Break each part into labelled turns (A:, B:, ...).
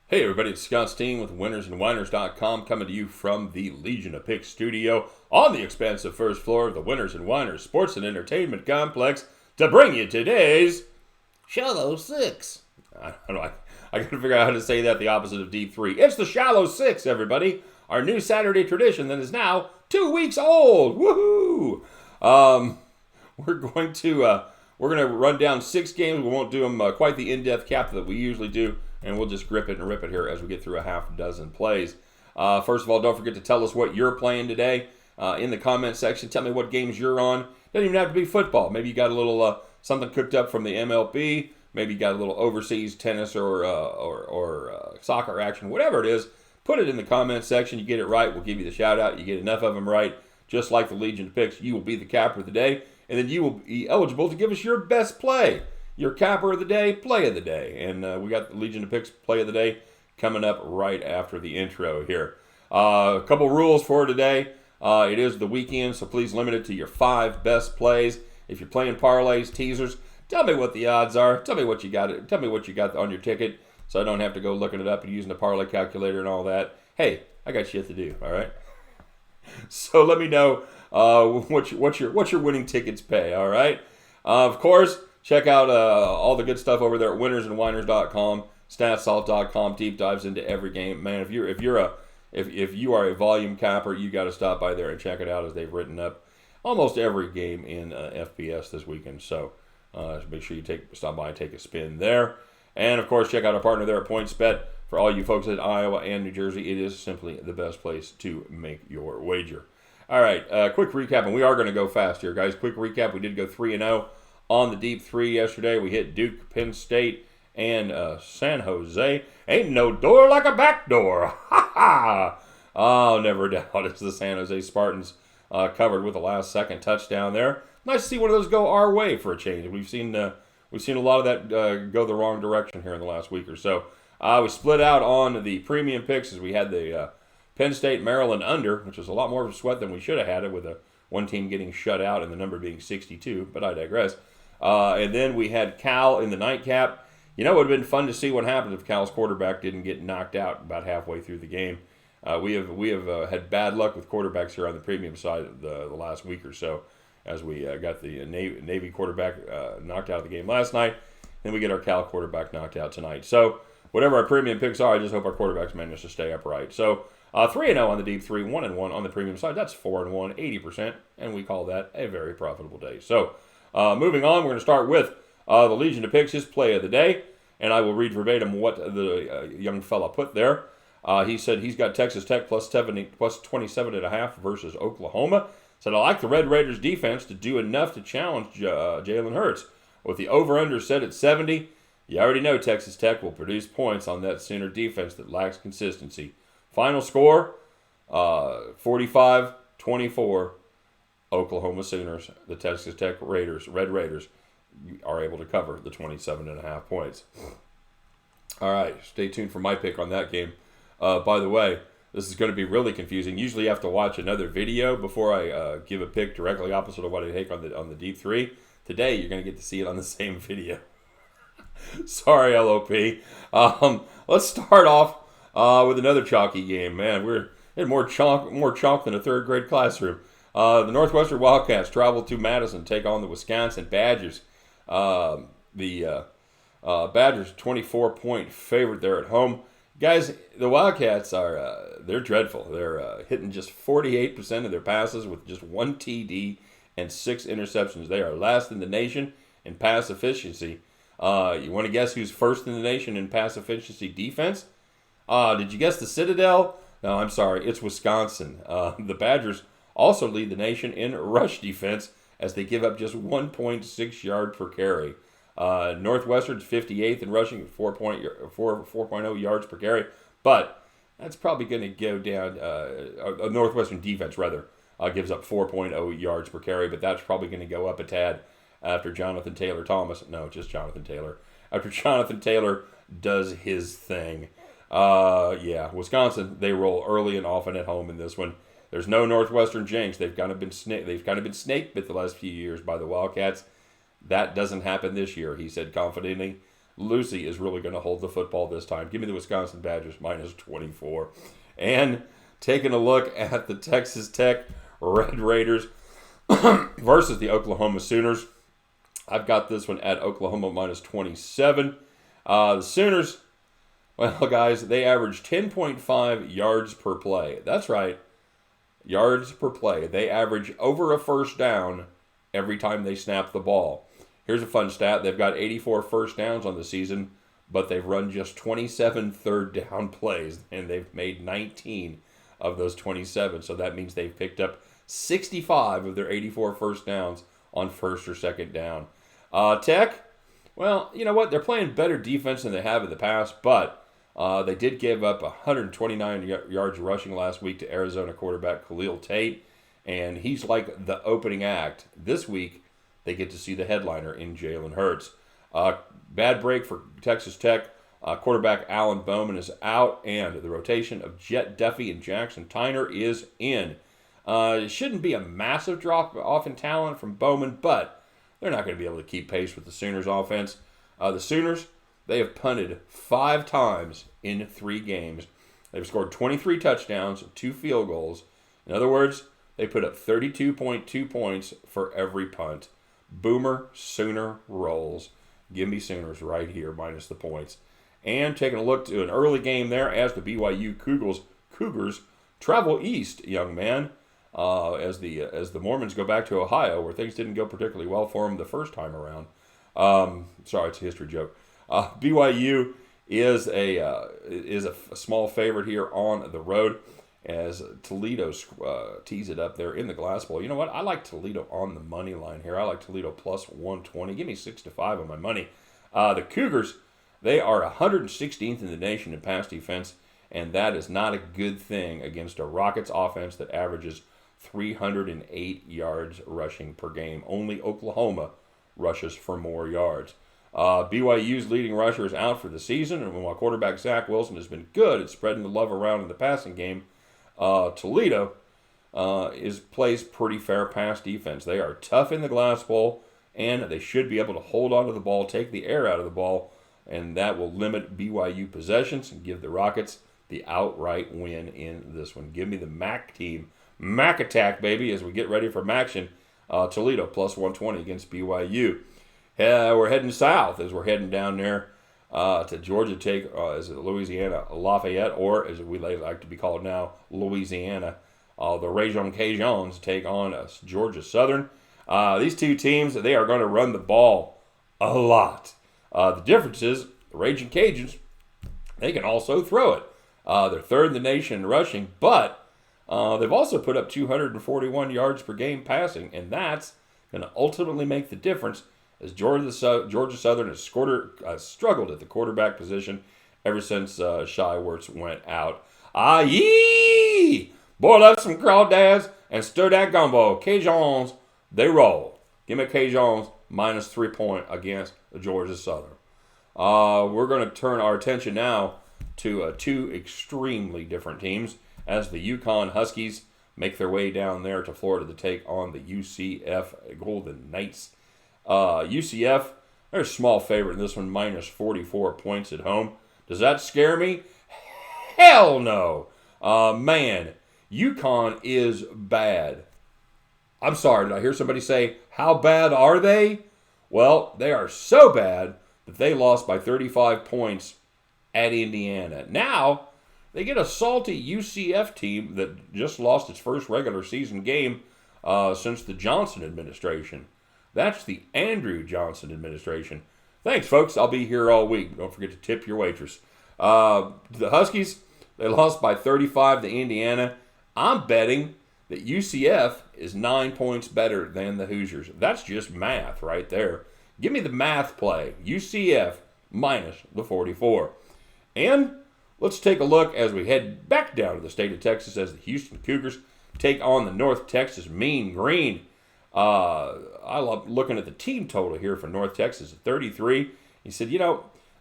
A: Hey everybody, it's Scott Steen with winnersandwhiners.com coming to you from the Legion of Picks studio on the expansive first floor of the Winners and Whiners Sports and Entertainment Complex to bring you today's Shallow Six. I don't know, I gotta figure out how to say that the opposite of Deep 3. It's the Shallow Six, everybody. Our new Saturday tradition that is now 2 weeks old. Woohoo! We're going to run down 6 games. We won't do them quite the in-depth cap that we usually do, and we'll just grip it and rip it here as we get through a half dozen plays. First of all, don't forget to tell us what you're playing today in the comment section. Tell me what games you're on. Doesn't even have to be football. Maybe you got a little something cooked up from the MLB. Maybe you got a little overseas tennis or soccer action. Whatever it is, put it in the comment section. You get it right, we'll give you the shout out. You get enough of them right, just like the Legion picks, you will be the capper of the day, and then you will be eligible to give us your best play. Your capper of the day, play of the day. And we got the Legion of Picks play of the day coming up right after the intro here. A couple rules for today. It is the weekend, so please limit it to your 5 best plays. If you're playing parlays, teasers, tell me what the odds are. Tell me what you got. Tell me what you got on your ticket, so I don't have to go looking it up and using the parlay calculator and all that. Hey, I got shit to do. All right. So let me know what your winning tickets pay. All right. Of course. Check out all the good stuff over there at winnersandwhiners.com, statsalt.com, deep dives into every game. Man, if you are a volume capper, you got to stop by there and check it out as they've written up almost every game in FBS this weekend. So make sure you stop by and take a spin there. And of course, check out our partner there at PointsBet. For all you folks in Iowa and New Jersey, it is simply the best place to make your wager. All right, quick recap, and we are going to go fast here, guys. Quick recap: we did go 3-0. On the Deep 3 yesterday, we hit Duke, Penn State, and San Jose. Ain't no door like a back door. Ha ha! Oh, never doubt it's the San Jose Spartans covered with a last-second touchdown there. Nice to see one of those go our way for a change. We've seen a lot of that go the wrong direction here in the last week or so. We split out on the premium picks as we had the Penn State Maryland under, which was a lot more of a sweat than we should have had it with one team getting shut out and the number being 62. But I digress. And then we had Cal in the nightcap. You know, it would have been fun to see what happened if Cal's quarterback didn't get knocked out about halfway through the game. We have had bad luck with quarterbacks here on the premium side the last week or so, as we got the Navy quarterback knocked out of the game last night. Then we get our Cal quarterback knocked out tonight. So whatever our premium picks are, I just hope our quarterbacks manage to stay upright. So 3-0 on the Deep 3, 1-1 on the premium side. That's 4-1, 80%, and we call that a very profitable day. So moving on, we're going to start with the Legion of Picks, his play of the day, and I will read verbatim what the young fella put there. He said he's got Texas Tech plus 27.5 versus Oklahoma. Said, I like the Red Raiders defense to do enough to challenge Jalen Hurts. With the over-under set at 70, you already know Texas Tech will produce points on that Sooner defense that lacks consistency. Final score, 45-24. Oklahoma Sooners, the Texas Tech Raiders, Red Raiders, are able to cover the 27.5 points. All right, stay tuned for my pick on that game. By the way, this is going to be really confusing. Usually you have to watch another video before I give a pick directly opposite of what I take on the Deep 3. Today, you're going to get to see it on the same video. Sorry, LOP. Let's start off with another chalky game. Man, we're in more chalk than a third grade classroom. The Northwestern Wildcats travel to Madison, take on the Wisconsin Badgers. The Badgers 24-point favorite there at home. Guys, the Wildcats they're dreadful. They're hitting just 48% of their passes with just 1 TD and 6 interceptions. They are last in the nation in pass efficiency. You want to guess who's first in the nation in pass efficiency defense? Did you guess the Citadel? No, I'm sorry. It's Wisconsin. The Badgers also lead the nation in rush defense as they give up just 1.6 yards per carry. Northwestern's 58th in rushing at 4.0 yards per carry, but that's probably going to go down. Northwestern defense, rather, gives up 4.0 yards per carry, but that's probably going to go up a tad after Jonathan Taylor Thomas. No, just Jonathan Taylor. After Jonathan Taylor does his thing. Wisconsin, they roll early and often at home in this one. There's no Northwestern jinx. They've kind of been snake bit the last few years by the Wildcats. That doesn't happen this year, he said confidently. Lucy is really going to hold the football this time. Give me the Wisconsin Badgers minus 24. And taking a look at the Texas Tech Red Raiders versus the Oklahoma Sooners. I've got this one at Oklahoma minus 27. The Sooners, well, guys, they average 10.5 yards per play. That's right, yards per play. They average over a first down every time they snap the ball. Here's a fun stat. They've got 84 first downs on the season, but they've run just 27 third down plays, and they've made 19 of those 27. So that means they've picked up 65 of their 84 first downs on first or second down. Tech, well, you know what? They're playing better defense than they have in the past, but they did give up 129 yards rushing last week to Arizona quarterback Khalil Tate, and he's like the opening act. This week, they get to see the headliner in Jalen Hurts. Bad break for Texas Tech. Quarterback Alan Bowman is out, and the rotation of Jet Duffy and Jackson Tyner is in. It shouldn't be a massive drop off in talent from Bowman, but they're not going to be able to keep pace with the Sooners offense. The Sooners, they have punted 5 times in 3 games. They've scored 23 touchdowns, 2 field goals. In other words, they put up 32.2 points for every punt. Boomer Sooner rolls. Give me Sooners right here, minus the points. And taking a look to an early game there as the BYU Cougars travel east, young man, as the Mormons go back to Ohio, where things didn't go particularly well for them the first time around. Sorry, it's a history joke. BYU is a small favorite here on the road, as Toledo tees it up there in the Glass Bowl. You know what? I like Toledo on the money line here. I like Toledo plus 120. Give me 6-5 on my money. The Cougars, they are 116th in the nation in pass defense, and that is not a good thing against a Rockets offense that averages 308 yards rushing per game. Only Oklahoma rushes for more yards. BYU's leading rusher is out for the season, and while quarterback Zach Wilson has been good at spreading the love around in the passing game, Toledo plays pretty fair pass defense. They are tough in the Glass Bowl, and they should be able to hold on to the ball, take the air out of the ball, and that will limit BYU possessions and give the Rockets the outright win in this one. Give me the MAC team. MAC attack, baby, as we get ready for MACtion. Toledo plus 120 against BYU. We're heading south as we're heading down there to Georgia Tech, as Louisiana Lafayette, or as we like to be called now, Louisiana. The Raging Cajuns take on us, Georgia Southern. These two teams, they are going to run the ball a lot. The difference is the Raging Cajuns, they can also throw it. They're third in the nation in rushing, but they've also put up 241 yards per game passing, and that's going to ultimately make the difference, as Georgia Southern has struggled at the quarterback position ever since Shai Werts went out. Yee! Boil up some crawdads and stir that gumbo. Cajuns, they roll. Give me Cajuns minus 3 point against Georgia Southern. We're going to turn our attention now to 2 extremely different teams as the Yukon Huskies make their way down there to Florida to take on the UCF Golden Knights. UCF, they're a small favorite in this one, minus 44 points at home. Does that scare me? Hell no. Man, Yukon is bad. I'm sorry, did I hear somebody say, how bad are they? Well, they are so bad that they lost by 35 points at Indiana. Now, they get a salty UCF team that just lost its first regular season game since the Johnson administration. That's the Andrew Johnson administration. Thanks, folks. I'll be here all week. Don't forget to tip your waitress. The Huskies, they lost by 35 to Indiana. I'm betting that UCF is 9 points better than the Hoosiers. That's just math right there. Give me the math play. UCF minus the 44. And let's take a look as we head back down to the state of Texas as the Houston Cougars take on the North Texas Mean Green. I love looking at the team total here for North Texas at 33. He said,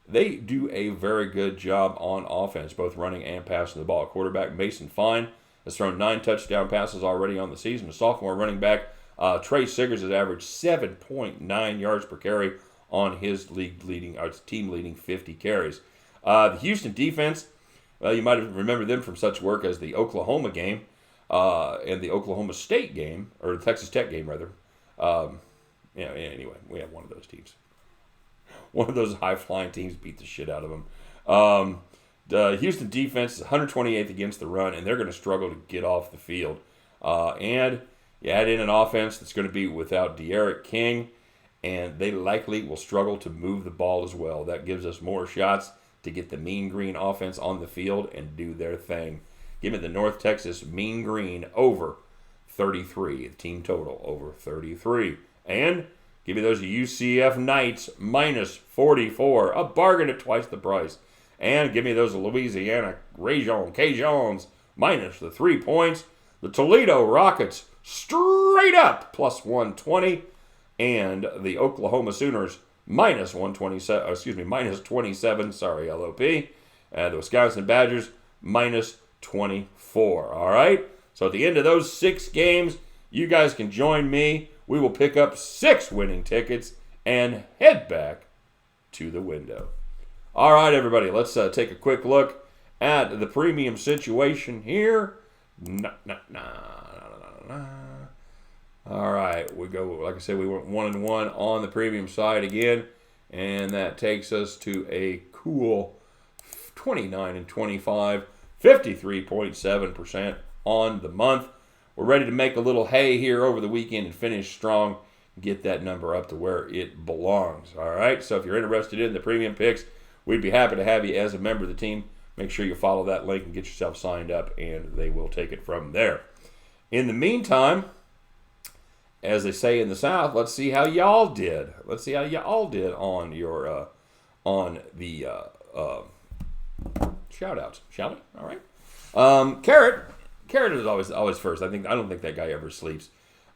A: they do a very good job on offense, both running and passing the ball. Quarterback Mason Fine has thrown 9 touchdown passes already on the season. The sophomore running back Trey Siggers has averaged 7.9 yards per carry on his team leading 50 carries. The Houston defense, you might have remembered them from such work as the Oklahoma game and the Oklahoma State game, or the Texas Tech game, rather. Anyway, we have one of those teams. One of those high-flying teams beat the shit out of them. The Houston defense is 128th against the run, and they're going to struggle to get off the field. And you add in an offense that's going to be without De'Aaron King, and they likely will struggle to move the ball as well. That gives us more shots to get the Mean Green offense on the field and do their thing. Give me the North Texas Mean Green over 33. The team total over 33. And give me those UCF Knights minus 44. A bargain at twice the price. And give me those Louisiana Cajuns minus the 3 points. The Toledo Rockets straight up plus 120. And the Oklahoma Sooners minus 27. Sorry, LOP. The Wisconsin Badgers minus 24. All right? So at the end of those 6 games, you guys can join me. We will pick up 6 winning tickets and head back to the window. All right, everybody, let's take a quick look at the premium situation here. All right, we go, like I said, we went 1-1 on the premium side again, and that takes us to a cool 29-25, 53.7% on the month. We're ready to make a little hay here over the weekend and finish strong, get that number up to where it belongs. All right, so if you're interested in the premium picks, we'd be happy to have you as a member of the team. Make sure you follow that link and get yourself signed up, and they will take it from there. In the meantime, as they say in the South, let's see how y'all did. Let's see how y'all did on your shout-outs, shall we? All right. Carrot is always first. I don't think that guy ever sleeps.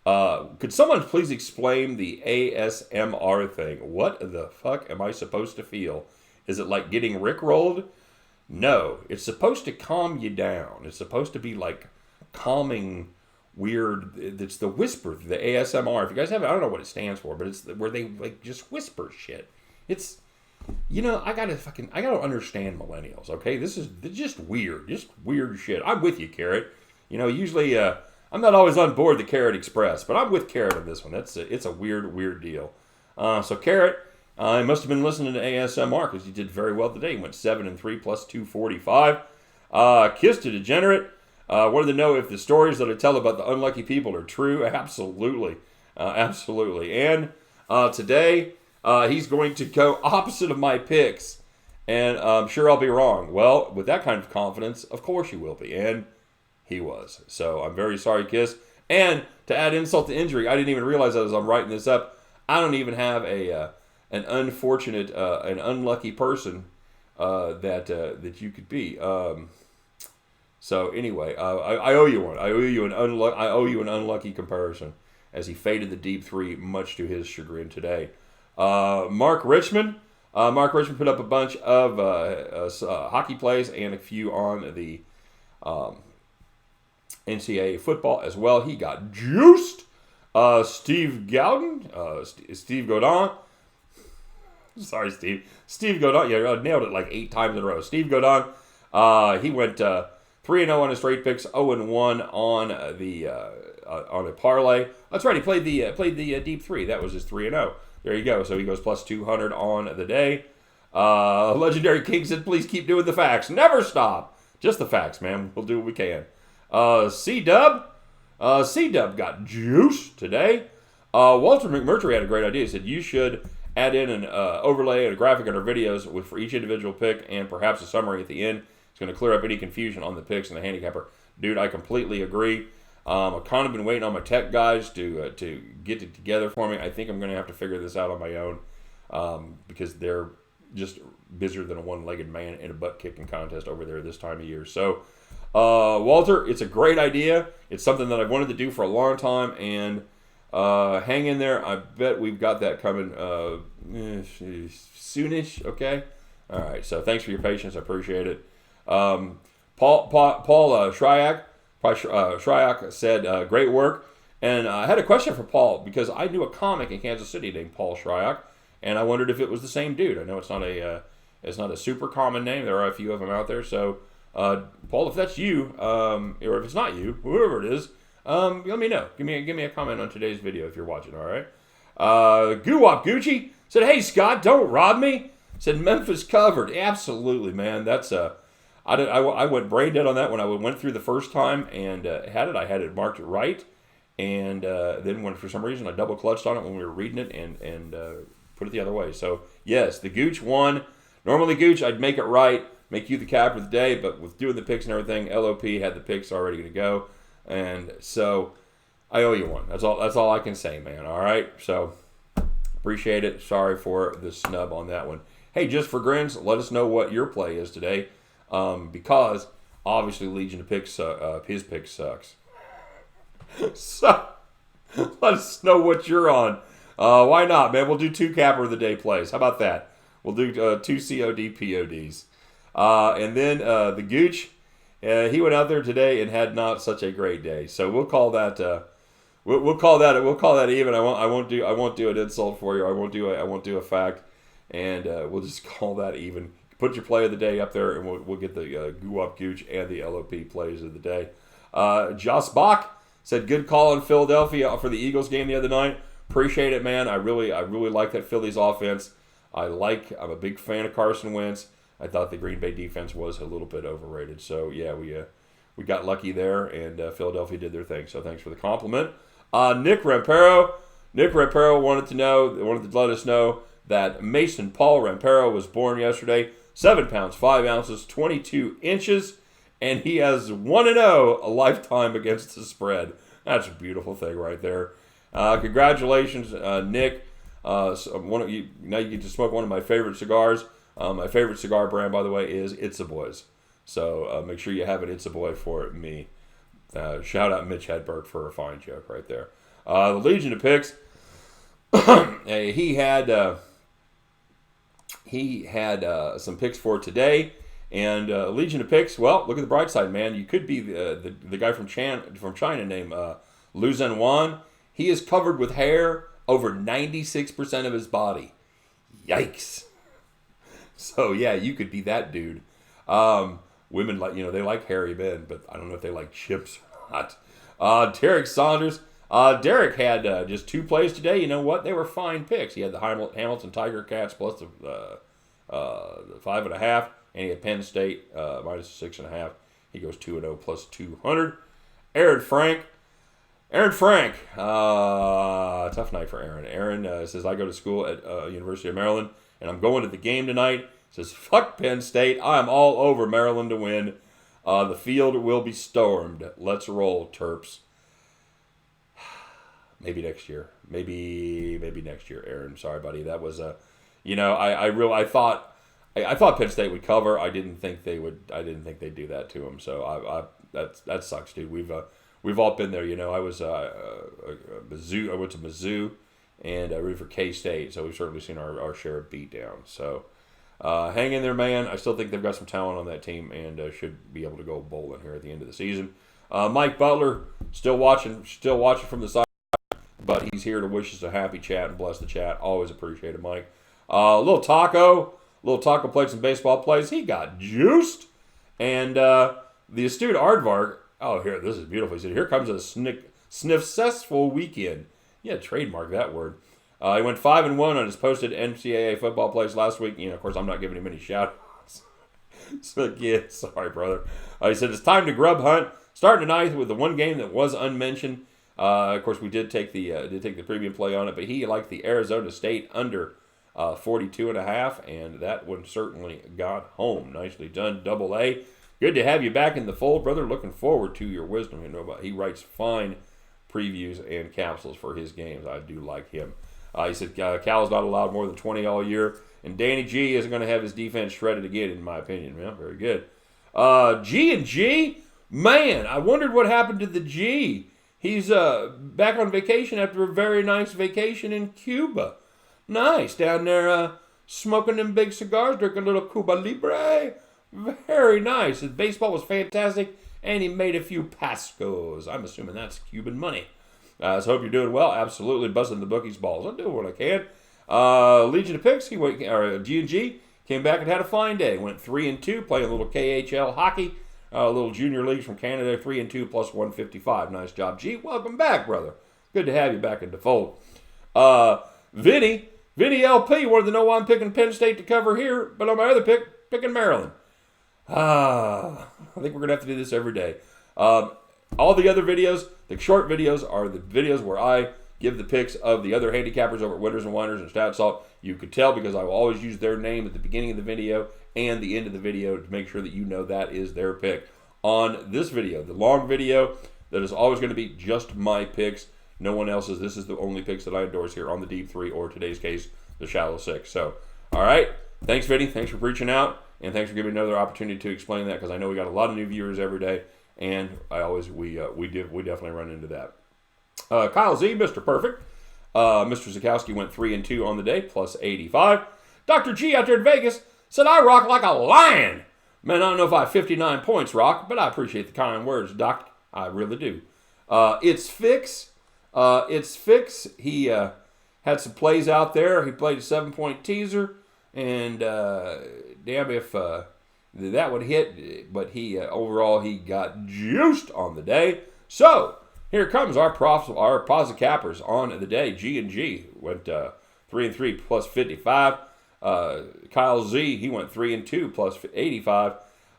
A: Could someone please explain the ASMR thing? What the fuck am I supposed to feel? Is it like getting rickrolled? No, it's supposed to calm you down. It's supposed to be like calming, weird. It's the whisper, the ASMR. If you guys haven't, I don't know what it stands for, but it's where they like just whisper shit. It's, I gotta understand millennials. Okay, this is just weird shit. I'm with you, Carrot. Usually I'm not always on board the Carrot Express, but I'm with Carrot on this one. It's a weird deal. So Carrot, I must have been listening to ASMR because he did very well today. He went 7-3 plus 245. Kiss to Degenerate. Wanted to know if the stories that I tell about the unlucky people are true. Absolutely. And today he's going to go opposite of my picks. And I'm sure I'll be wrong. Well, with that kind of confidence, of course you will be. And he was. So I'm very sorry, Kiss. And to add insult to injury, I didn't even realize that as I'm writing this up. I don't even have an unfortunate, an unlucky person that you could be. So anyway, I owe you one. I owe you an unlucky comparison, as he faded the deep 3, much to his chagrin today. Mark Richmond put up a bunch of hockey plays and a few on the NCAA football as well. He got juiced. Steve Godin. Sorry, Steve. Steve Godin. Yeah, I nailed it like 8 times in a row. Steve Godin. He went 3-0 on his straight picks, 0-1 on a parlay. That's right. He played the deep 3. That was his 3-0. There you go. So he goes plus 200 on the day. Legendary King said, please keep doing the facts. Never stop. Just the facts, man. We'll do what we can. C-Dub got juice today. Walter McMurtry had a great idea. He said, you should add in an overlay and a graphic on our videos for each individual pick and perhaps a summary at the end. It's going to clear up any confusion on the picks and the handicapper. Dude, I completely agree. I've kind of been waiting on my tech guys to get it together for me. I think I'm going to have to figure this out on my own because they're just busier than a one-legged man in a butt-kicking contest over there this time of year. So, Walter, it's a great idea. It's something that I've wanted to do for a long time, and hang in there. I bet we've got that coming soonish, okay? All right, so thanks for your patience. I appreciate it. Paul Shryak said, great work. And I had a question for Paul because I knew a comic in Kansas City named Paul Shryak. and I wondered if it was the same dude. I know it's not a super common name. There are a few of them out there. So, Paul, if that's you, or if it's not you, whoever it is, let me know. Give me a comment on today's video if you're watching. All right. Guwap Gucci said, "Hey Scott, don't rob me." Said Memphis covered. Absolutely, man. That's I went brain dead on that when I went through the first time and I had it marked right, and then when for some reason I double clutched on it when we were reading it and put it the other way. So yes, the Gooch won. Normally Gooch, I'd make it right, make you the capper of the day, but with doing the picks and everything, LOP had the picks already going to go, and so I owe you one. That's all I can say, man. All right, so appreciate it. Sorry for the snub on that one. Hey, just for grins, let us know what your play is today, because obviously Legion of Picks, his pick sucks. So let us know what you're on. Why not, man? We'll do 2 capper of the day plays. How about that? We'll do 2 COD PODs. And then the Gooch, he went out there today and had not such a great day. So we'll call that we'll call that even. I won't do an insult for you. I won't do a fact, and we'll just call that even. Put your play of the day up there, and we'll get the Guwap Gooch and the LOP plays of the day. Joss Bach said, "Good call in Philadelphia for the Eagles game the other night. Appreciate it, man. I really like that Phillies offense. I'm a big fan of Carson Wentz. I thought the Green Bay defense was a little bit overrated. So yeah, we got lucky there, and Philadelphia did their thing. So thanks for the compliment." Nick Rampero wanted to let us know that Mason Paul Rampero was born yesterday, 7 pounds 5 ounces, 22 inches, and he has 1-0 a lifetime against the spread. That's a beautiful thing right there. Congratulations, Nick. Now you get to smoke one of my favorite cigars. My favorite cigar brand, by the way, is It's a Boys. So make sure you have an It's a Boy for me. Shout out Mitch Hedberg for a fine joke right there. The Legion of Picks. he had some picks for today, and Legion of Picks. Well, look at the bright side, man. You could be the guy from China named Lu Zhenwan. He is covered with hair over 96% of his body. Yikes. So yeah, you could be that dude. Women they like hairy men, but I don't know if they like chips or not. Derek Saunders. Derek had just 2 plays today. You know what? They were fine picks. He had the Hamilton Tiger Cats plus the 5.5, and he had Penn State minus 6.5. He goes 2-0 plus 200. Aaron Frank. Tough night for Aaron. Aaron says, "I go to school at University of Maryland, and I'm going to the game tonight." Says, "Fuck Penn State. I'm all over Maryland to win. The field will be stormed. Let's roll, Terps." Maybe next year. Maybe next year, Aaron. Sorry, buddy. That was I thought Penn State would cover. I didn't think they would. I didn't think they'd do that to them. So that sucks, dude. We've all been there. I was Mizzou. I went to Mizzou, and I rooted for K-State. So we've certainly seen our share of beatdown. So hang in there, man. I still think they've got some talent on that team, and should be able to go bowling here at the end of the season. Mike Butler still watching from the side. But he's here to wish us a happy chat and bless the chat. Always appreciate it, Mike. Little Taco played some baseball plays. He got juiced. And the astute Aardvark, this is beautiful. He said, "Here comes a sniff-cessful weekend." Yeah, trademark that word. He went 5-1 on his posted NCAA football plays last week. Of course, I'm not giving him any shout-outs. So, yeah, sorry, brother. He said, "It's time to grub hunt. Starting tonight with the one game that was unmentioned." Of course, we did take the premium play on it, but he liked the Arizona State under 42.5, and that one certainly got home. Nicely done, Double A. Good to have you back in the fold, brother. Looking forward to your wisdom. He writes fine previews and capsules for his games. I do like him. He said Cal's not allowed more than 20 all year, and Danny G isn't going to have his defense shredded again, in my opinion. Yeah, very good. G&G, man, I wondered what happened to the G. He's back on vacation after a very nice vacation in Cuba. Nice, down there smoking them big cigars, drinking a little Cuba Libre. Very nice. His baseball was fantastic, and he made a few pascos. I'm assuming that's Cuban money. So hope you're doing well. Absolutely busting the bookies' balls. I'm doing what I can. Legion of Picks, G&G, came back and had a fine day. Went 3-2, playing a little KHL hockey. Little junior leagues from Canada, 3-2 plus 155. Nice job, G. Welcome back, brother. Good to have you back in the fold. Vinny LP wanted to know why I'm picking Penn State to cover here, but on my other pick, picking Maryland. I think we're going to have to do this every day. All the other videos, the short videos, are the videos where I give the picks of the other handicappers over at Winners and Whiners and Shoutouts. You could tell because I will always use their name at the beginning of the video and the end of the video to make sure that you know that is their pick. On this video, the long video, that is always going to be just my picks. No one else's. This is the only picks that I endorse here on the Deep 3, or today's case, the Shallow 6. So, all right. Thanks, Vinny. Thanks for preaching out, and thanks for giving me another opportunity to explain that, because I know we got a lot of new viewers every day, and we definitely run into that. Kyle Z, Mr. Perfect. Mr. Zakowski went 3-2 on the day, plus 85. Dr. G out there in Vegas said, I rock like a lion. Man, I don't know if I have 59 points, Rock, but I appreciate the kind words, Doc. I really do. It's Fix. He had some plays out there. He played a 7-point teaser, and damn if that would hit. But overall he got juiced on the day. So here comes our positive cappers on the day. G&G went 3-3 plus 55. Kyle Z, he went 3-2 plus 85.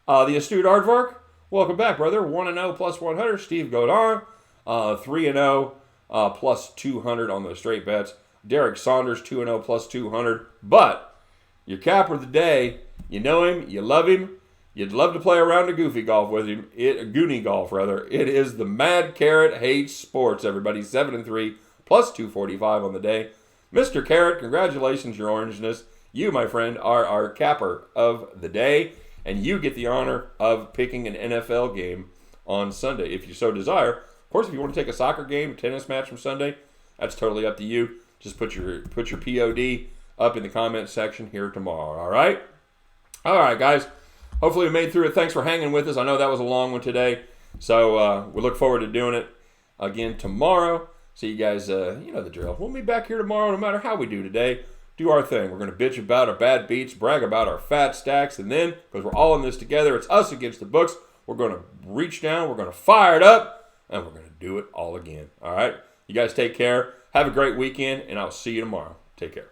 A: The astute Aardvark, welcome back, brother. 1-0 plus 100. Steve Godin, 3-0 plus 200 on the straight bets. Derek Saunders, 2-0 plus 200. But your capper of the day, you know him, you love him, you'd love to play around a goofy golf with him. Goonie golf, rather. It is the Mad Carrot Hates Sports, everybody. 7-3 plus 245 on the day. Mr. Carrot, congratulations, your orangeness. You, my friend, are our capper of the day, and you get the honor of picking an NFL game on Sunday, if you so desire. Of course, if you want to take a soccer game, tennis match from Sunday, that's totally up to you. Just put your POD up in the comment section here tomorrow, all right? All right, guys. Hopefully we made through it. Thanks for hanging with us. I know that was a long one today, so we look forward to doing it again tomorrow. So you guys, you know the drill. We'll be back here tomorrow no matter how we do today. Do our thing. We're going to bitch about our bad beats, brag about our fat stacks, and then, because we're all in this together, it's us against the books, we're going to reach down, we're going to fire it up, and we're going to do it all again. All right? You guys take care. Have a great weekend, and I'll see you tomorrow. Take care.